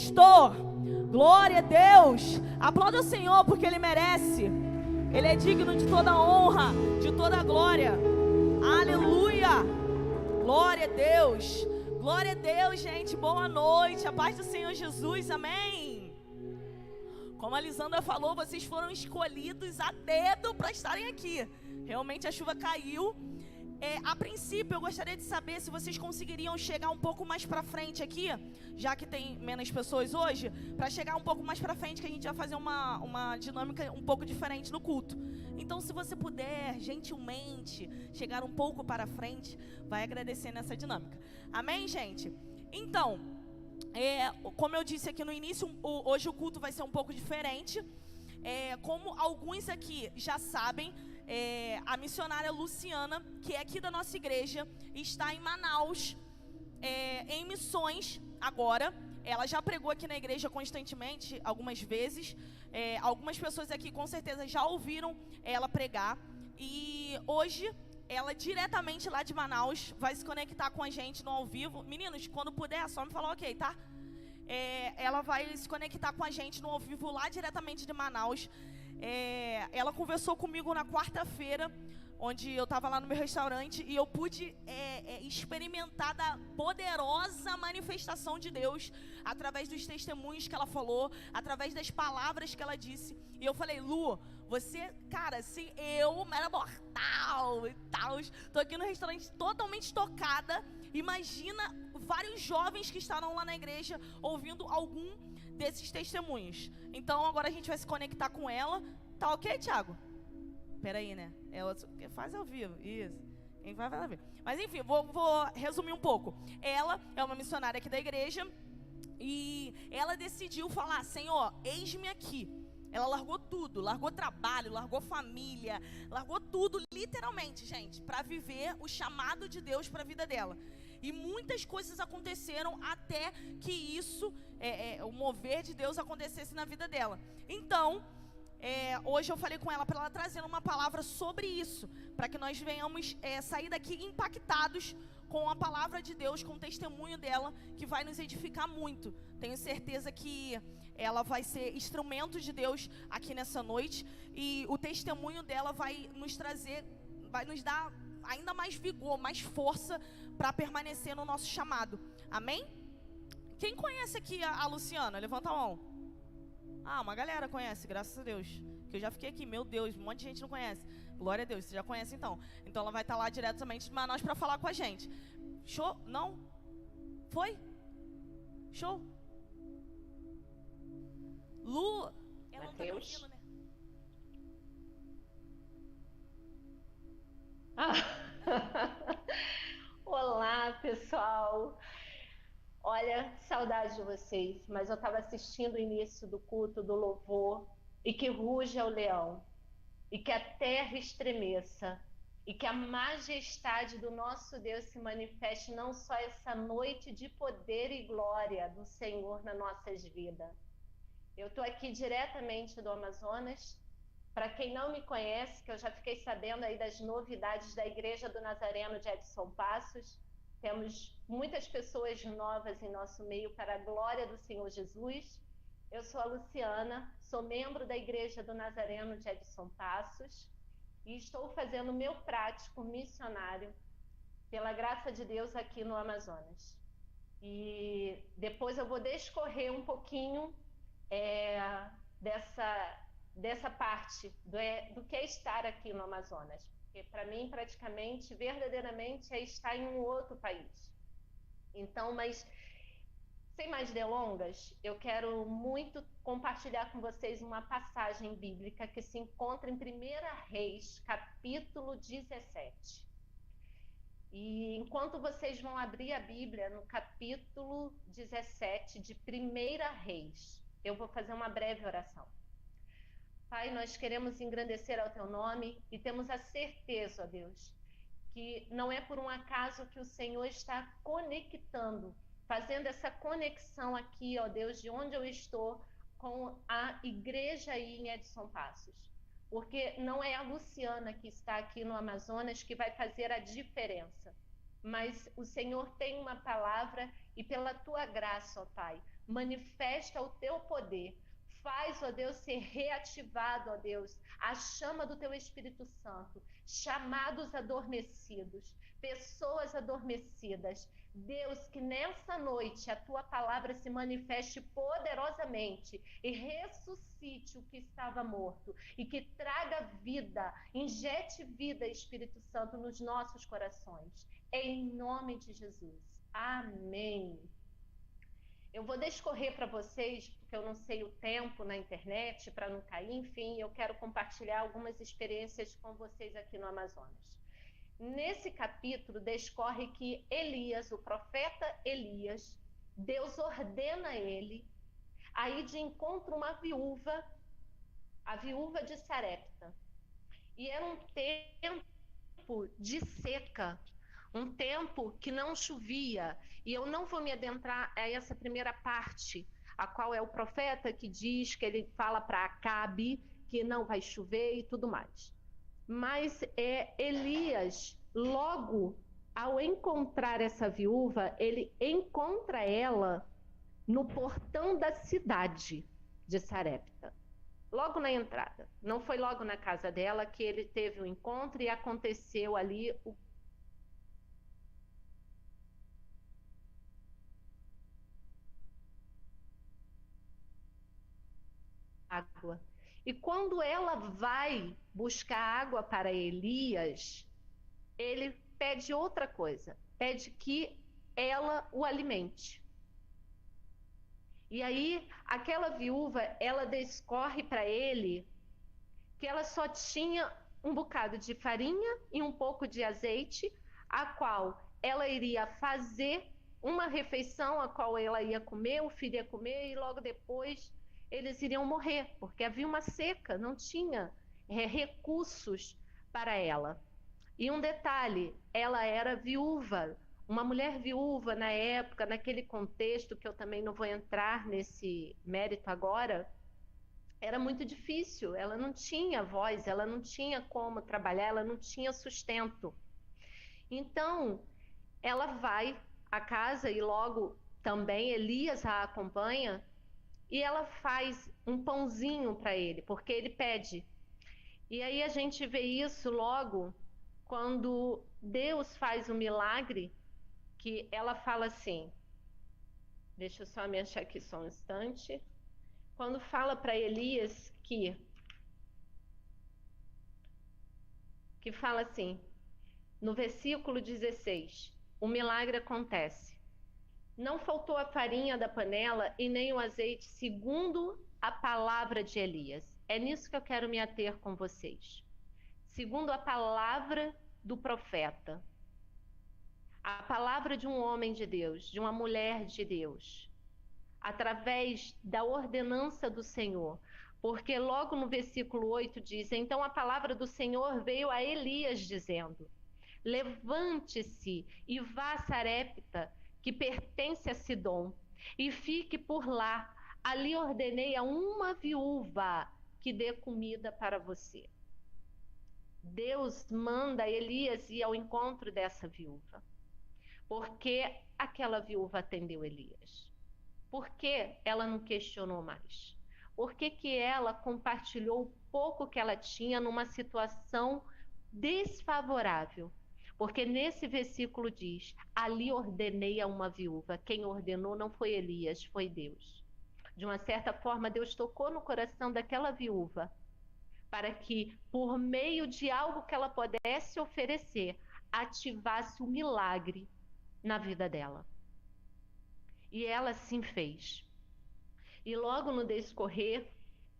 conquistou. Glória a Deus. Aplauda o Senhor porque Ele merece. Ele é digno de toda honra, de toda glória. Aleluia. Glória a Deus. Glória a Deus, gente. Boa noite. A paz do Senhor Jesus. Amém. Como a Lisandra falou, vocês foram escolhidos a dedo para estarem aqui. Realmente a chuva caiu. A princípio, eu gostaria de saber se vocês conseguiriam chegar um pouco mais para frente aqui, já que tem menos pessoas hoje, para chegar um pouco mais para frente, que a gente vai fazer uma dinâmica um pouco diferente no culto. Então, se você puder, gentilmente, chegar um pouco para frente, vai agradecer nessa dinâmica. Amém, gente? Então, como eu disse aqui no início, hoje o culto vai ser um pouco diferente. Como alguns aqui já sabem, a missionária Luciana, que é aqui da nossa igreja, está em Manaus, em missões agora. Ela já pregou aqui na igreja constantemente, algumas vezes. Algumas pessoas aqui com certeza já ouviram ela pregar. E hoje, ela diretamente lá de Manaus vai se conectar com a gente no ao vivo. Meninos, quando puder, só me falar ok, tá? Ela vai se conectar com a gente no ao vivo lá diretamente de Manaus. Ela conversou comigo na quarta-feira, onde eu estava lá no meu restaurante, e eu pude experimentar da poderosa manifestação de Deus através dos testemunhos que ela falou, através das palavras que ela disse. E eu falei: Lu, você, cara, se eu era mortal e tal, tô aqui no restaurante totalmente tocada, imagina vários jovens que estarão lá na igreja ouvindo algum desses testemunhos. Então agora a gente vai se conectar com ela. Tá ok, Thiago? Peraí, né? Faz ao vivo, isso. Quem vai ao vivo. Mas enfim, vou resumir um pouco. Ela é uma missionária aqui da igreja e ela decidiu falar: Senhor, eis-me aqui. Ela largou tudo, largou trabalho, largou família, largou tudo, literalmente, gente, para viver o chamado de Deus para a vida dela. E muitas coisas aconteceram até que isso, o mover de Deus acontecesse na vida dela. Então, hoje eu falei com ela para ela trazer uma palavra sobre isso, para que nós venhamos sair daqui impactados com a palavra de Deus, com o testemunho dela, que vai nos edificar muito. Tenho certeza que ela vai ser instrumento de Deus aqui nessa noite, e o testemunho dela vai nos trazer, vai nos dar ainda mais vigor, mais força para permanecer no nosso chamado. Amém? Quem conhece aqui a Luciana? Levanta a mão. Uma galera conhece, graças a Deus. Que eu já fiquei aqui, meu Deus, um monte de gente não conhece. Glória a Deus, você já conhece então. Então ela vai estar lá diretamente de Manaus para falar com a gente. Show? Não? Foi? Show? Lu, ela não tá me ouvindo, né? Olá, pessoal. Olha, saudade de vocês, mas eu estava assistindo o início do culto do louvor, e que ruja o leão, e que a terra estremeça, e que a majestade do nosso Deus se manifeste não só essa noite de poder e glória do Senhor nas nossas vidas. Eu estou aqui diretamente do Amazonas. Para quem não me conhece, que eu já fiquei sabendo aí das novidades da Igreja do Nazareno de Edson Passos, temos muitas pessoas novas em nosso meio para a glória do Senhor Jesus. Eu sou a Luciana, sou membro da Igreja do Nazareno de Edson Passos e estou fazendo o meu prático missionário, pela graça de Deus, aqui no Amazonas. E depois eu vou discorrer um pouquinho dessa parte do que é estar aqui no Amazonas, porque para mim praticamente, verdadeiramente, é estar em um outro país. Então, mas sem mais delongas, eu quero muito compartilhar com vocês uma passagem bíblica que se encontra em 1 Reis, capítulo 17. E enquanto vocês vão abrir a Bíblia no capítulo 17 de 1 Reis, eu vou fazer uma breve oração. Pai, nós queremos engrandecer ao Teu nome e temos a certeza, ó Deus, que não é por um acaso que o Senhor está conectando, fazendo essa conexão aqui, ó Deus, de onde eu estou com a igreja aí em Edson Passos. Porque não é a Luciana que está aqui no Amazonas que vai fazer a diferença, mas o Senhor tem uma palavra e pela Tua graça, ó Pai, manifesta o teu poder. Faz, ó Deus, ser reativado, ó Deus, a chama do teu Espírito Santo, chamados adormecidos, pessoas adormecidas. Deus, que nessa noite a tua palavra se manifeste poderosamente e ressuscite o que estava morto e que traga vida, injete vida, Espírito Santo, nos nossos corações. Em nome de Jesus. Amém. Eu vou descorrer para vocês, porque eu não sei o tempo na internet, para não cair, enfim, eu quero compartilhar algumas experiências com vocês aqui no Amazonas. Nesse capítulo, descorre que Elias, o profeta Elias, Deus ordena ele a ir de encontro a uma viúva, a viúva de Sarepta. E era um tempo de seca, um tempo que não chovia. E eu não vou me adentrar a essa primeira parte, a qual é o profeta que diz, que ele fala para Acabe que não vai chover e tudo mais. Mas Elias, logo ao encontrar essa viúva, ele encontra ela no portão da cidade de Sarepta, logo na entrada. Não foi logo na casa dela que ele teve o encontro e aconteceu ali o água. E quando ela vai buscar água para Elias, ele pede outra coisa, pede que ela o alimente. E aí, aquela viúva, ela descorre para ele que ela só tinha um bocado de farinha e um pouco de azeite, a qual ela iria fazer uma refeição, a qual ela ia comer, o filho ia comer, e logo depois eles iriam morrer, porque havia uma seca, não tinha recursos para ela. E um detalhe, ela era viúva, uma mulher viúva na época, naquele contexto, que eu também não vou entrar nesse mérito agora, era muito difícil, ela não tinha voz, ela não tinha como trabalhar, ela não tinha sustento. Então, ela vai à casa e logo também Elias a acompanha, e ela faz um pãozinho para ele, porque ele pede. E aí a gente vê isso logo quando Deus faz um milagre, que ela fala assim, deixa eu só me achar aqui só um instante, quando fala para Elias que fala assim, no versículo 16, o milagre acontece. Não faltou a farinha da panela e nem o azeite, segundo a palavra de Elias. É nisso que eu quero me ater com vocês. Segundo a palavra do profeta. A palavra de um homem de Deus, de uma mulher de Deus. Através da ordenança do Senhor. Porque logo no versículo 8 diz, então a palavra do Senhor veio a Elias dizendo, levante-se e vá a Sarepta, que pertence a Sidom, e fique por lá. Ali ordenei a uma viúva que dê comida para você. Deus manda Elias ir ao encontro dessa viúva, porque aquela viúva atendeu Elias. Por que ela não questionou mais? Por que ela compartilhou o pouco que ela tinha numa situação desfavorável? Porque nesse versículo diz, ali ordenei a uma viúva. Quem ordenou não foi Elias, foi Deus. De uma certa forma, Deus tocou no coração daquela viúva, para que, por meio de algo que ela pudesse oferecer, ativasse o milagre na vida dela. E ela assim fez. E logo no descorrer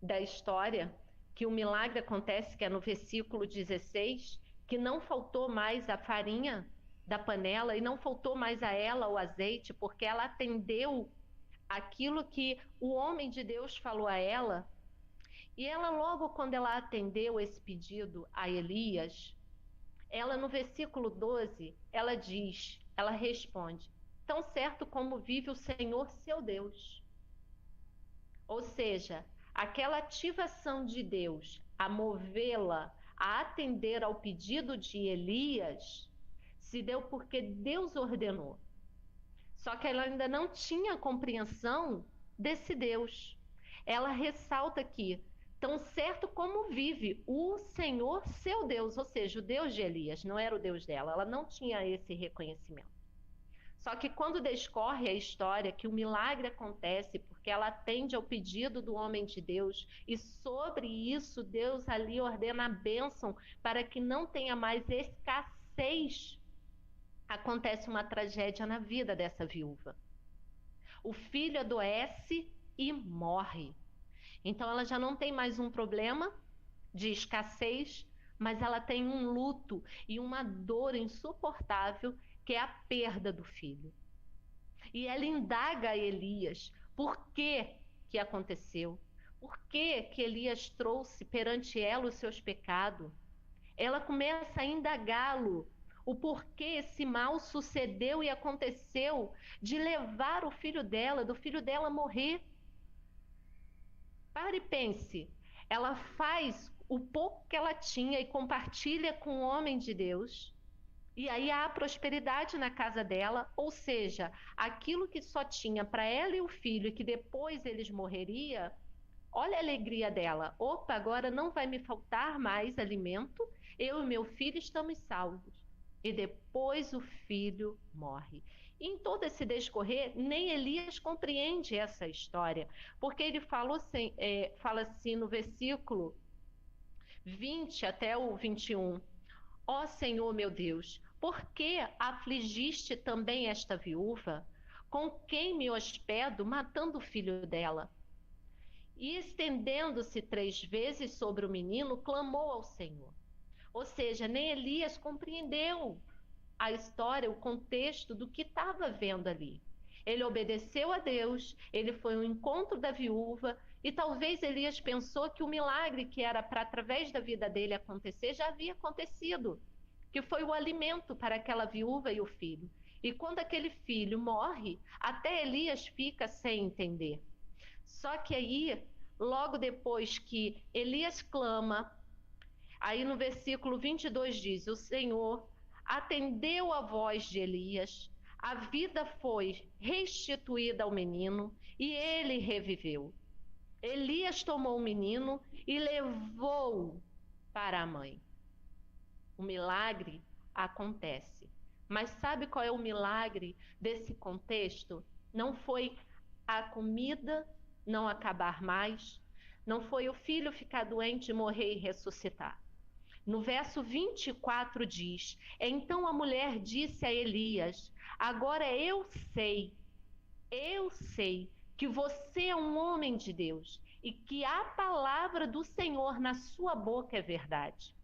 da história, que o milagre acontece, que é no versículo 16, que não faltou mais a farinha da panela e não faltou mais a ela o azeite, porque ela atendeu aquilo que o homem de Deus falou a ela. E ela logo quando ela atendeu esse pedido a Elias, ela no versículo 12, ela diz, ela responde, tão certo como vive o Senhor seu Deus. Ou seja, aquela ativação de Deus a movê-la a atender ao pedido de Elias, se deu porque Deus ordenou. Só que ela ainda não tinha compreensão desse Deus. Ela ressalta aqui, tão certo como vive o Senhor seu Deus, ou seja, o Deus de Elias, não era o Deus dela, ela não tinha esse reconhecimento. Só que quando descorre a história que o milagre acontece porque ela atende ao pedido do homem de Deus e sobre isso Deus ali ordena a bênção para que não tenha mais escassez, acontece uma tragédia na vida dessa viúva. O filho adoece e morre. Então ela já não tem mais um problema de escassez, mas ela tem um luto e uma dor insuportável, que é a perda do filho. E ela indaga a Elias por que que aconteceu, por que que Elias trouxe perante ela os seus pecados. Ela começa a indagá-lo o porquê esse mal sucedeu e aconteceu de levar o filho dela, do filho dela morrer. Pare e pense, ela faz o pouco que ela tinha e compartilha com o homem de Deus, e aí há prosperidade na casa dela, ou seja, aquilo que só tinha para ela e o filho, e que depois eles morreriam, olha a alegria dela. Opa, agora não vai me faltar mais alimento, eu e meu filho estamos salvos. E depois o filho morre. E em todo esse descorrer, nem Elias compreende essa história, porque ele fala assim no versículo 20 até o 21. Ó Senhor meu Deus, por que afligiste também esta viúva? Com quem me hospedo, matando o filho dela? E estendendo-se 3 vezes sobre o menino, clamou ao Senhor. Ou seja, nem Elias compreendeu a história, o contexto do que estava vendo ali. Ele obedeceu a Deus, ele foi ao encontro da viúva, e talvez Elias pensou que o milagre que era para através da vida dele acontecer já havia acontecido, que foi o alimento para aquela viúva e o filho. E quando aquele filho morre, até Elias fica sem entender. Só que aí, logo depois que Elias clama, aí no versículo 22 diz, o Senhor atendeu a voz de Elias, a vida foi restituída ao menino e ele reviveu. Elias tomou o menino e levou para a mãe. O milagre acontece. Mas sabe qual é o milagre desse contexto? Não foi a comida não acabar mais, não foi o filho ficar doente, morrer e ressuscitar. No verso 24 diz, então a mulher disse a Elias, agora eu sei que você é um homem de Deus e que a palavra do Senhor na sua boca é verdade.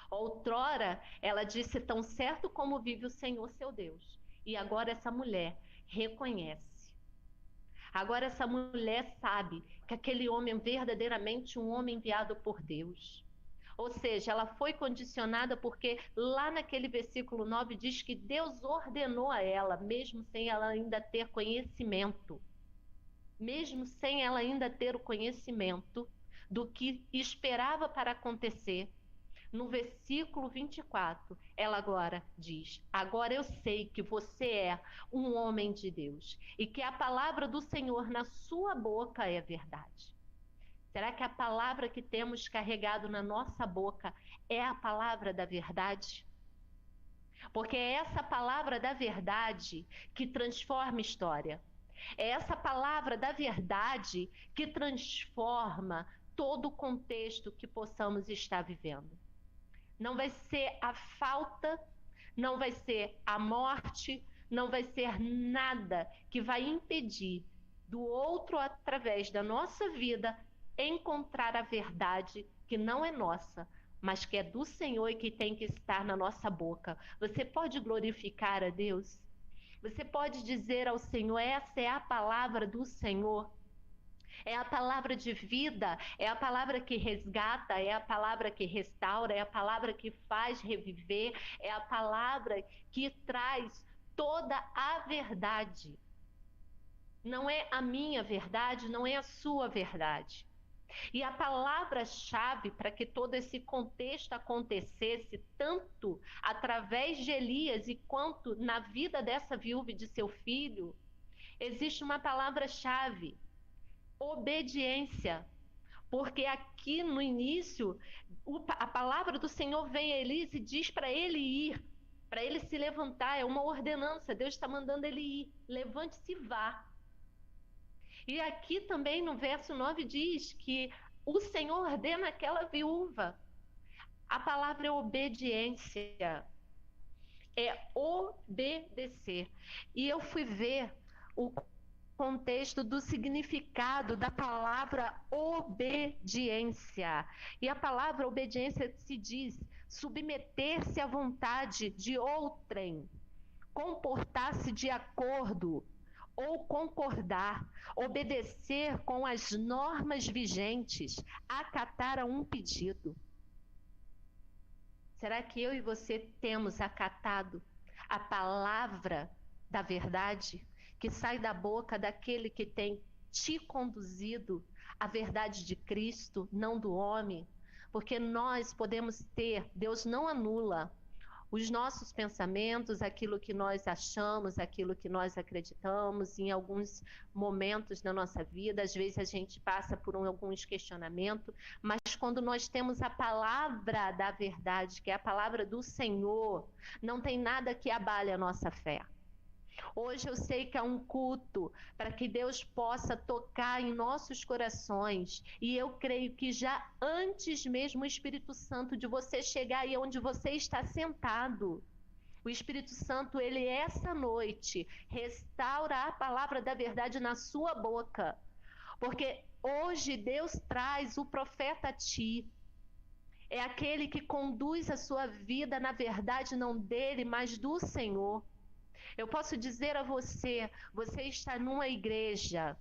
Outrora, ela disse, tão certo como vive o Senhor seu Deus. E agora essa mulher reconhece. Agora essa mulher sabe que aquele homem é verdadeiramente um homem enviado por Deus. Ou seja, ela foi condicionada porque lá naquele versículo 9 diz que Deus ordenou a ela, mesmo sem ela ainda ter conhecimento. Mesmo sem ela ainda ter o conhecimento do que esperava para acontecer. No versículo 24, ela agora diz, agora eu sei que você é um homem de Deus e que a palavra do Senhor na sua boca é verdade. Será que a palavra que temos carregado na nossa boca é a palavra da verdade? Porque é essa palavra da verdade que transforma história. É essa palavra da verdade que transforma todo o contexto que possamos estar vivendo. Não vai ser a falta, não vai ser a morte, não vai ser nada que vai impedir do outro, através da nossa vida, encontrar a verdade que não é nossa, mas que é do Senhor e que tem que estar na nossa boca. Você pode glorificar a Deus? Você pode dizer ao Senhor, essa é a palavra do Senhor? É a palavra de vida, é a palavra que resgata, é a palavra que restaura, é a palavra que faz reviver, é a palavra que traz toda a verdade. Não é a minha verdade, não é a sua verdade. E a palavra-chave para que todo esse contexto acontecesse, tanto através de Elias e quanto na vida dessa viúva e de seu filho, Existe uma palavra-chave: obediência. Porque aqui no início, a palavra do Senhor vem a Elias e diz para ele ir, para ele se levantar. É uma ordenança, Deus está mandando ele ir. Levante-se e vá. E aqui também no verso 9 diz que o Senhor ordena aquela viúva. A palavra é obediência. É obedecer. E eu fui ver o contexto do significado da palavra obediência. E a palavra obediência se diz submeter-se à vontade de outrem, comportar-se de acordo ou concordar, obedecer com as normas vigentes, acatar a um pedido. Será que eu e você temos acatado a palavra da verdade que sai da boca daquele que tem te conduzido à verdade de Cristo, não do homem? Porque nós podemos ter, Deus não anula os nossos pensamentos, aquilo que nós achamos, aquilo que nós acreditamos. Em alguns momentos da nossa vida, às vezes a gente passa por alguns questionamentos, mas quando nós temos a palavra da verdade, que é a palavra do Senhor, não tem nada que abale a nossa fé. Hoje eu sei que é um culto para que Deus possa tocar em nossos corações, e eu creio que já antes mesmo o Espírito Santo de você chegar aí onde você está sentado, o Espírito Santo, ele essa noite restaura a palavra da verdade na sua boca, porque hoje Deus traz o profeta a ti. É aquele que conduz a sua vida na verdade, não dele, mas do Senhor. Eu posso dizer a você, você está numa igreja.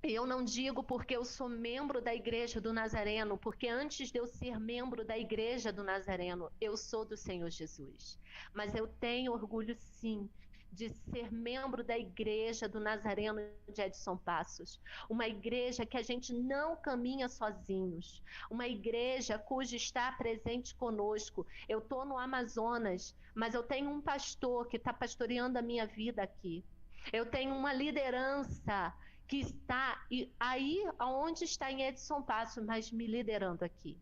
Eu não digo porque eu sou membro da Igreja do Nazareno, porque antes de eu ser membro da Igreja do Nazareno, eu sou do Senhor Jesus. Mas eu tenho orgulho, sim, de ser membro da Igreja do Nazareno de Edson Passos. Uma igreja que a gente não caminha sozinhos. Uma igreja cujo está presente conosco. Eu estou no Amazonas, mas eu tenho um pastor que está pastoreando a minha vida aqui. Eu tenho uma liderança que está aí onde está em Edson Passos, mas me liderando aqui.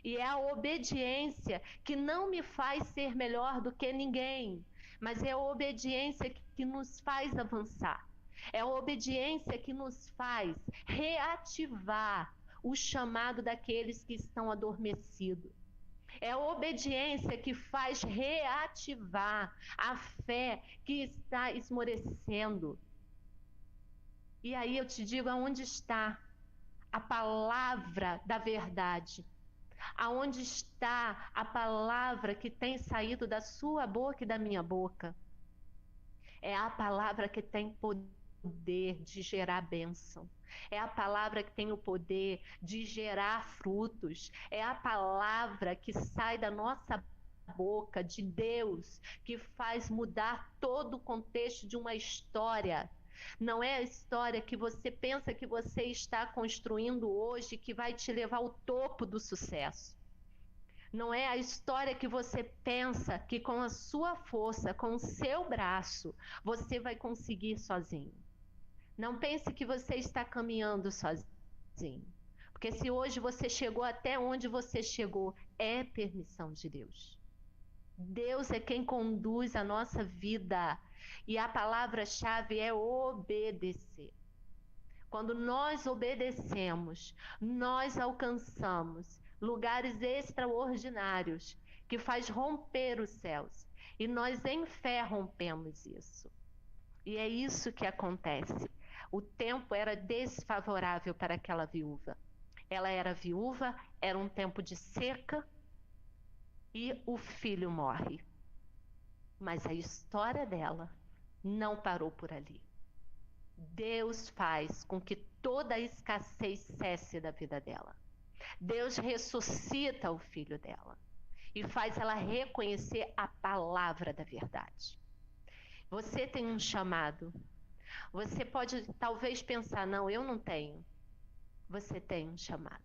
E é a obediência que não me faz ser melhor do que ninguém, mas é a obediência que nos faz avançar. É a obediência que nos faz reativar o chamado daqueles que estão adormecidos. É a obediência que faz reativar a fé que está esmorecendo. E aí eu te digo aonde está a palavra da verdade. Aonde está a palavra que tem saído da sua boca e da minha boca? É a palavra que tem poder de gerar bênção. É a palavra que tem o poder de gerar frutos. É a palavra que sai da nossa boca, de Deus, que faz mudar todo o contexto de uma história. Não é a história que você pensa que você está construindo hoje que vai te levar ao topo do sucesso. Não é a história que você pensa que com a sua força, com o seu braço, você vai conseguir sozinho. Não pense que você está caminhando sozinho. Porque se hoje você chegou até onde você chegou, é permissão de Deus. Deus é quem conduz a nossa vida. E a palavra-chave é obedecer. Quando nós obedecemos, nós alcançamos lugares extraordinários que faz romper os céus. E nós em fé rompemos isso. E é isso que acontece. O tempo era desfavorável para aquela viúva. Ela era viúva, era um tempo de seca e o filho morre. Mas a história dela não parou por ali. Deus faz com que toda a escassez cesse da vida dela. Deus ressuscita o filho dela e faz ela reconhecer a palavra da verdade. Você tem um chamado. Você pode talvez pensar, não, eu não tenho. Você tem um chamado.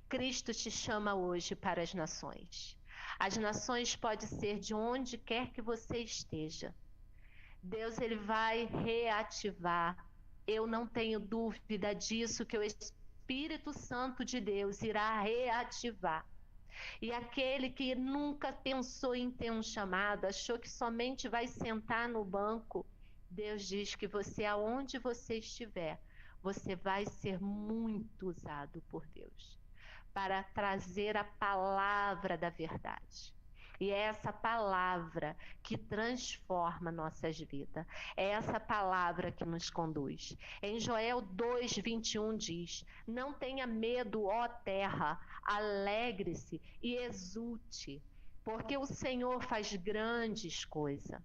Cristo te chama hoje para as nações. As nações podem ser de onde quer que você esteja. Deus, ele vai reativar. Eu não tenho dúvida disso, que o Espírito Santo de Deus irá reativar. E aquele que nunca pensou em ter um chamado, achou que somente vai sentar no banco, Deus diz que você, aonde você estiver, você vai ser muito usado por Deus para trazer a palavra da verdade. E é essa palavra que transforma nossas vidas. É essa palavra que nos conduz. Em Joel 2:21 diz: não tenha medo, ó terra, alegre-se e exulte, porque o Senhor faz grandes coisas.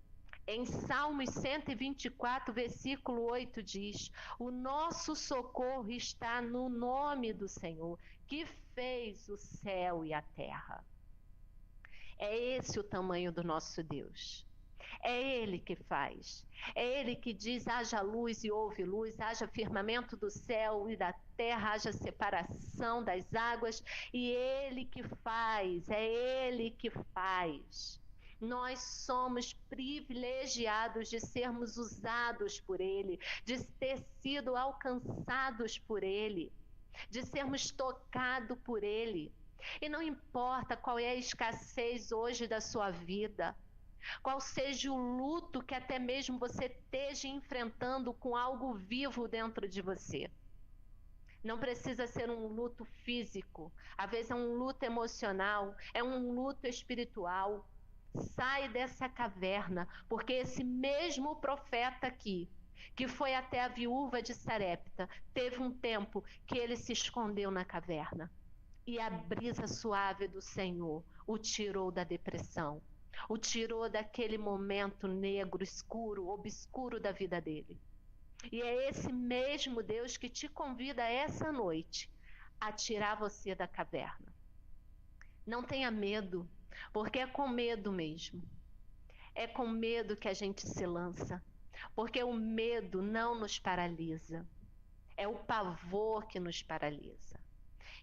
Em Salmos 124, versículo 8 diz: o nosso socorro está no nome do Senhor, que fez o céu e a terra. É esse o tamanho do nosso Deus. É Ele que faz. É Ele que diz: haja luz e houve luz, haja firmamento do céu e da terra, haja separação das águas. E Ele que faz, é Ele que faz. Nós somos privilegiados de sermos usados por Ele, de ter sido alcançados por Ele, de sermos tocados por Ele. E não importa qual é a escassez hoje da sua vida, qual seja o luto que até mesmo você esteja enfrentando com algo vivo dentro de você. Não precisa ser um luto físico, às vezes é um luto emocional, é um luto espiritual. Sai dessa caverna, porque esse mesmo profeta aqui, que foi até a viúva de Sarepta, teve um tempo que ele se escondeu na caverna. E a brisa suave do Senhor o tirou da depressão, o tirou daquele momento negro, escuro, obscuro da vida dele. E é esse mesmo Deus que te convida essa noite a tirar você da caverna. Não tenha medo, porque é com medo mesmo. É com medo que a gente se lança, porque o medo não nos paralisa. É o pavor que nos paralisa.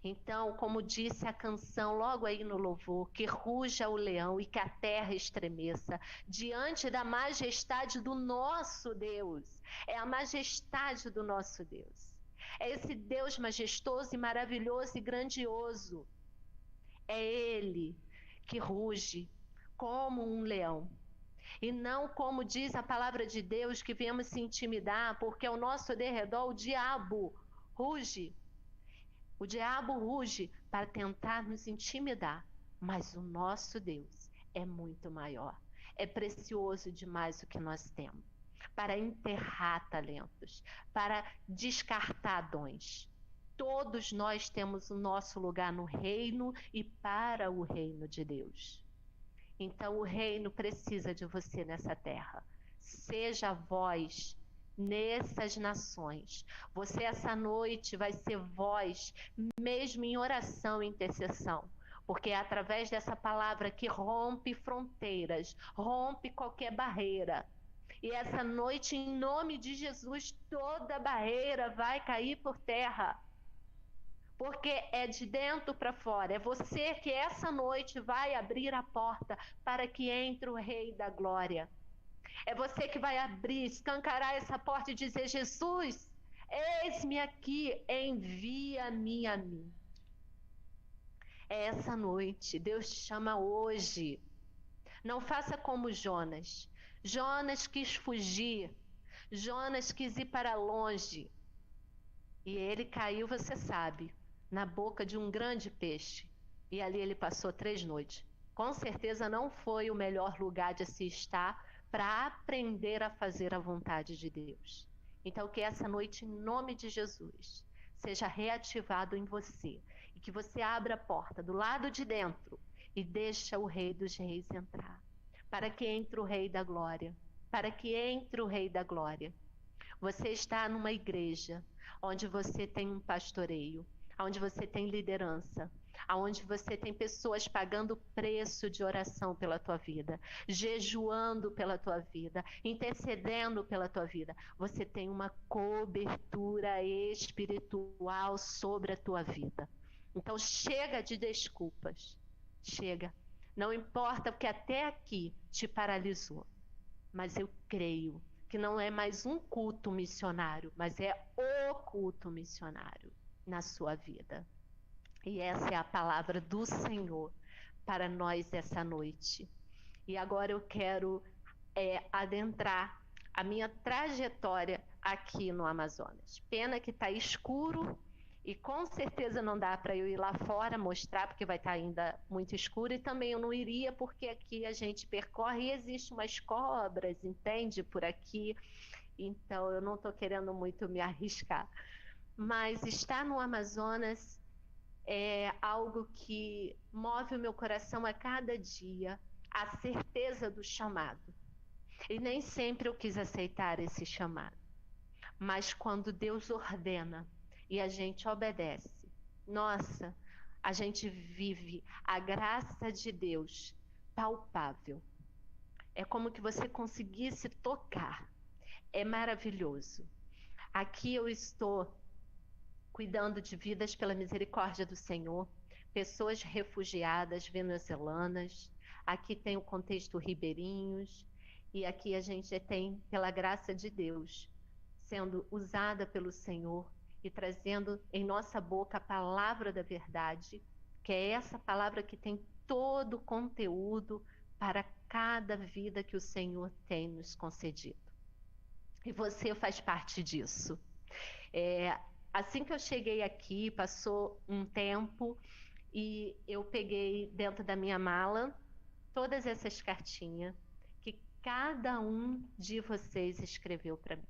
Então, como disse a canção logo aí no louvor, que ruja o leão e que a terra estremeça diante da majestade do nosso Deus. É a majestade do nosso Deus. É esse Deus majestoso e maravilhoso e grandioso. É Ele que ruge como um leão. E não como diz a palavra de Deus, que viemos se intimidar, porque ao nosso derredor o diabo ruge. O diabo ruge para tentar nos intimidar, mas o nosso Deus é muito maior. É precioso demais o que nós temos para enterrar talentos, para descartar dons. Todos nós temos o nosso lugar no reino e para o reino de Deus. Então o reino precisa de você nessa terra. Seja a voz nessas nações. Você essa noite vai ser voz, mesmo em oração e intercessão, porque é através dessa palavra que rompe fronteiras, rompe qualquer barreira. E essa noite, em nome de Jesus, toda barreira vai cair por terra, porque é de dentro para fora. É você que essa noite vai abrir a porta para que entre o Rei da Glória. É você que vai abrir, escancarar essa porta e dizer: Jesus, eis-me aqui, envia-me a mim. É essa noite, Deus te chama hoje. Não faça como Jonas. Jonas quis fugir, Jonas quis ir para longe. E ele caiu, você sabe, na boca de um grande peixe. E ali ele passou 3 noites. Com certeza não foi o melhor lugar de se estar, para aprender a fazer a vontade de Deus. Então que essa noite, em nome de Jesus, seja reativado em você, e que você abra a porta do lado de dentro e deixa o Rei dos Reis entrar, para que entre o Rei da Glória, para que entre o Rei da Glória. Você está numa igreja onde você tem um pastoreio, onde você tem liderança, onde você tem pessoas pagando preço de oração pela tua vida, jejuando pela tua vida, intercedendo pela tua vida. Você tem uma cobertura espiritual sobre a tua vida. Então chega de desculpas, chega. Não importa o que até aqui te paralisou. mas eu creio que não é mais um culto missionário, mas é o culto missionário na sua vida. E essa é a palavra do Senhor para nós essa noite. E agora eu quero adentrar a minha trajetória aqui no Amazonas. Pena que está escuro e com certeza não dá para eu ir lá fora mostrar, porque vai estar ainda muito escuro, e também eu não iria porque aqui a gente percorre e existe umas cobras, entende, por aqui, então eu não estou querendo muito me arriscar. Mas estar no Amazonas é algo que move o meu coração a cada dia, a certeza do chamado. E nem sempre eu quis aceitar esse chamado. Mas quando Deus ordena e a gente obedece, nossa, a gente vive a graça de Deus palpável. É como que você conseguisse tocar. É maravilhoso. Aqui eu estou cuidando de vidas pela misericórdia do Senhor, pessoas refugiadas venezuelanas. Aqui tem o contexto ribeirinhos. E aqui a gente tem, pela graça de Deus, sendo usada pelo Senhor e trazendo em nossa boca a palavra da verdade, que é essa palavra que tem todo o conteúdo para cada vida que o Senhor tem nos concedido. E você faz parte disso. Assim que eu cheguei aqui, passou um tempo e eu peguei dentro da minha mala todas essas cartinhas que cada um de vocês escreveu para mim.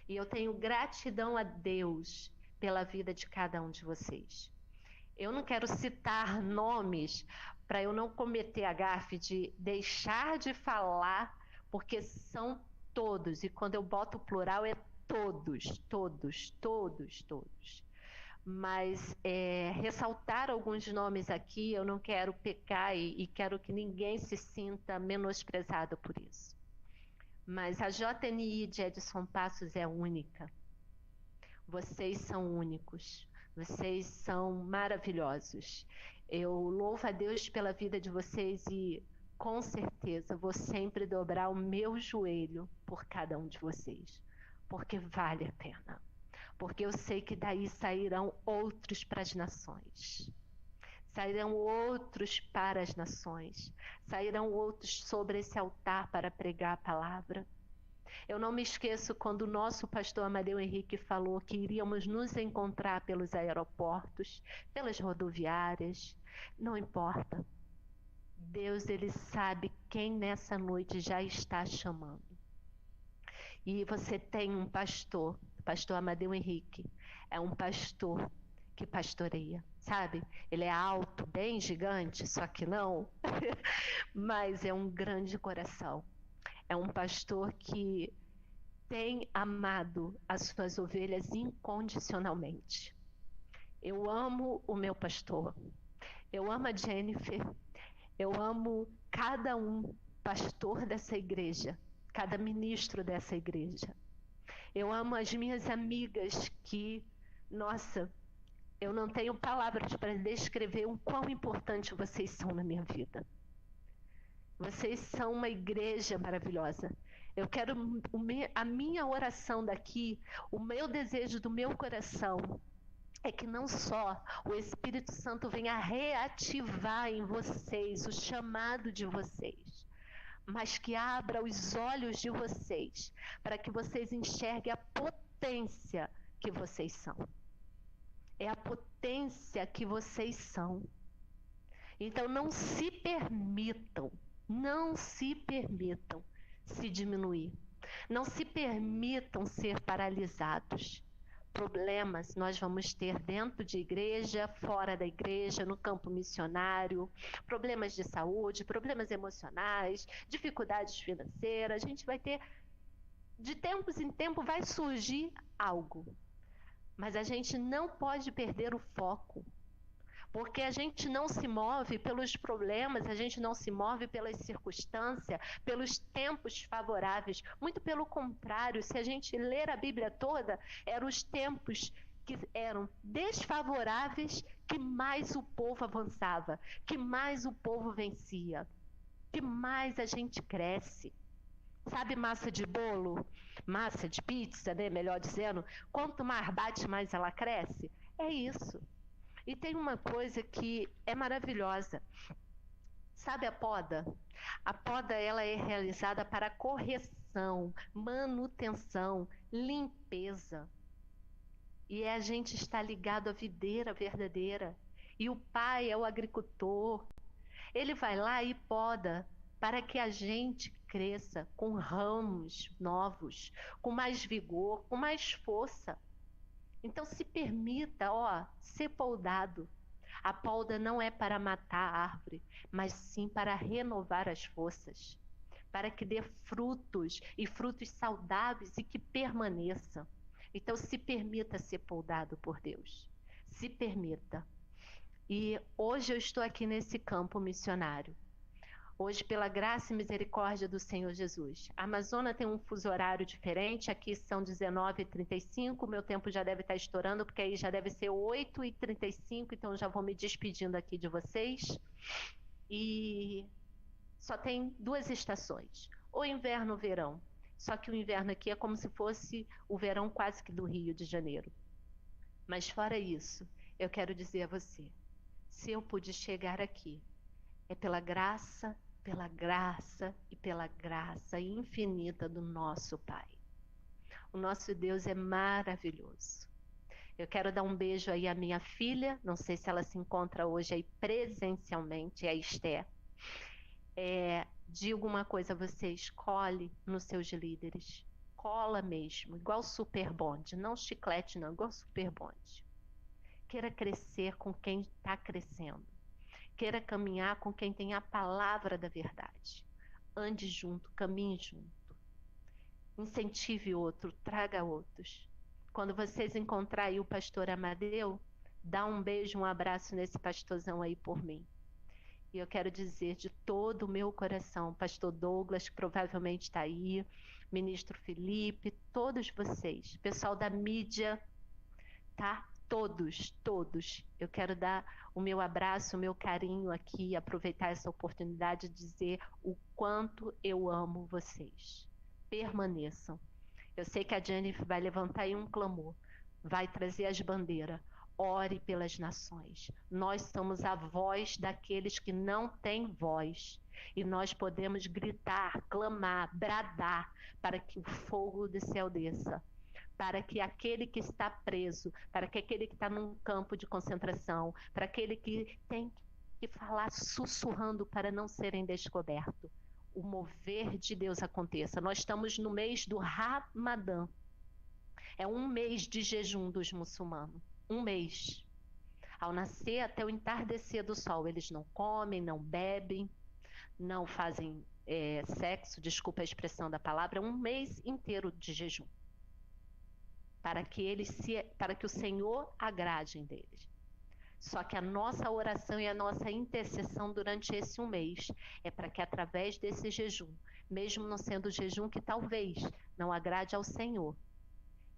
E eu tenho gratidão a Deus pela vida de cada um de vocês. Eu não quero citar nomes para eu não cometer a gafe de deixar de falar, porque são todos, e quando eu boto o plural é todos, todos, todos, todos. Mas ressaltar alguns nomes aqui, eu não quero pecar e quero que ninguém se sinta menosprezado por isso. Mas a JNI de Edson Passos é única. Vocês são únicos. Vocês são maravilhosos. Eu louvo a Deus pela vida de vocês e, com certeza, vou sempre dobrar o meu joelho por cada um de vocês. Porque vale a pena. Porque eu sei que daí sairão outros para as nações. Sairão outros para as nações. Sairão outros sobre esse altar para pregar a palavra. Eu não me esqueço quando o nosso pastor Amadeu Henrique falou que iríamos nos encontrar pelos aeroportos, pelas rodoviárias. Não importa. Deus, Ele sabe quem nessa noite já está chamando. E você tem um pastor, pastor Amadeu Henrique, é um pastor que pastoreia, sabe? Ele é alto, bem gigante, só que não, mas é um grande coração. É um pastor que tem amado as suas ovelhas incondicionalmente. Eu amo o meu pastor, eu amo a Jennifer, eu amo cada um pastor dessa igreja, cada ministro dessa igreja. Eu amo as minhas amigas que, nossa, eu não tenho palavras para descrever o quão importante vocês são na minha vida. Vocês são uma igreja maravilhosa. Eu quero, a minha oração daqui, o meu desejo do meu coração é que não só o Espírito Santo venha reativar em vocês o chamado de vocês, mas que abra os olhos de vocês para que vocês enxerguem a potência que vocês são. É a potência que vocês são. Então não se permitam se diminuir. Não se permitam ser paralisados. Problemas nós vamos ter dentro de igreja, fora da igreja, no campo missionário, problemas de saúde, problemas emocionais, dificuldades financeiras. A gente vai ter, de tempos em tempos vai surgir algo. Mas a gente não pode perder o foco. Porque a gente não se move pelos problemas, a gente não se move pelas circunstâncias, pelos tempos favoráveis. Muito pelo contrário, se a gente ler a Bíblia toda, eram os tempos que eram desfavoráveis que mais o povo avançava, que mais o povo vencia, que mais a gente cresce. Sabe massa de bolo? Massa de pizza, né? Melhor dizendo. Quanto mais bate, mais ela cresce. É isso. E tem uma coisa que é maravilhosa. Sabe a poda? A poda ela é realizada para correção, manutenção, limpeza. E a gente está ligado à videira verdadeira. E o pai é o agricultor. Ele vai lá e poda para que a gente cresça com ramos novos, com mais vigor, com mais força. Então se permita, ser podado. A poda não é para matar a árvore, mas sim para renovar as forças, para que dê frutos e frutos saudáveis e que permaneçam. Então se permita ser podado por Deus. Se permita. E hoje eu estou aqui nesse campo missionário. Hoje, pela graça e misericórdia do Senhor Jesus. A Amazônia tem um fuso horário diferente, aqui são 19h35, meu tempo já deve estar estourando, porque aí já deve ser 8h35, então já vou me despedindo aqui de vocês. E só tem 2 estações, o inverno e o verão. Só que o inverno aqui é como se fosse o verão quase que do Rio de Janeiro. Mas fora isso, eu quero dizer a você, se eu pude chegar aqui, é pela graça e pela graça infinita do nosso Pai. O nosso Deus é maravilhoso. Eu quero dar um beijo aí à minha filha, não sei se ela se encontra hoje aí presencialmente, é a Esté. Digo uma coisa a você, escolhe nos seus líderes, cola mesmo, igual super bonde, não chiclete não, igual super bonde. Queira crescer com quem está crescendo. Queira caminhar com quem tem a palavra da verdade. Ande junto, caminhe junto. Incentive outro, traga outros. Quando vocês encontrarem aí o pastor Amadeu, dá um beijo, um abraço nesse pastorzão aí por mim. E eu quero dizer de todo o meu coração, pastor Douglas, que provavelmente está aí, ministro Felipe, todos vocês, pessoal da mídia, tá? Todos. Eu quero dar o meu abraço, o meu carinho aqui, aproveitar essa oportunidade de dizer o quanto eu amo vocês. Permaneçam. Eu sei que a Jennifer vai levantar aí um clamor, vai trazer as bandeiras. Ore pelas nações. Nós somos a voz daqueles que não têm voz. E nós podemos gritar, clamar, bradar para que o fogo do céu desça. Para que aquele que está preso, para que aquele que está num campo de concentração, para aquele que tem que falar sussurrando para não serem descobertos, o mover de Deus aconteça. Nós estamos no mês do Ramadã. É um mês de jejum dos muçulmanos. Um mês. Ao nascer até o entardecer do sol, eles não comem, não bebem, não fazem sexo, desculpa a expressão da palavra, um mês inteiro de jejum. Para que o Senhor agrade deles. Só que a nossa oração e a nossa intercessão durante esse um mês é para que através desse jejum, mesmo não sendo jejum que talvez não agrade ao Senhor,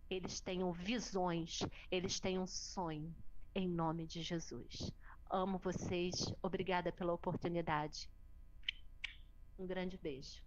eles tenham visões, eles tenham sonho, em nome de Jesus. Amo vocês, obrigada pela oportunidade. Um grande beijo.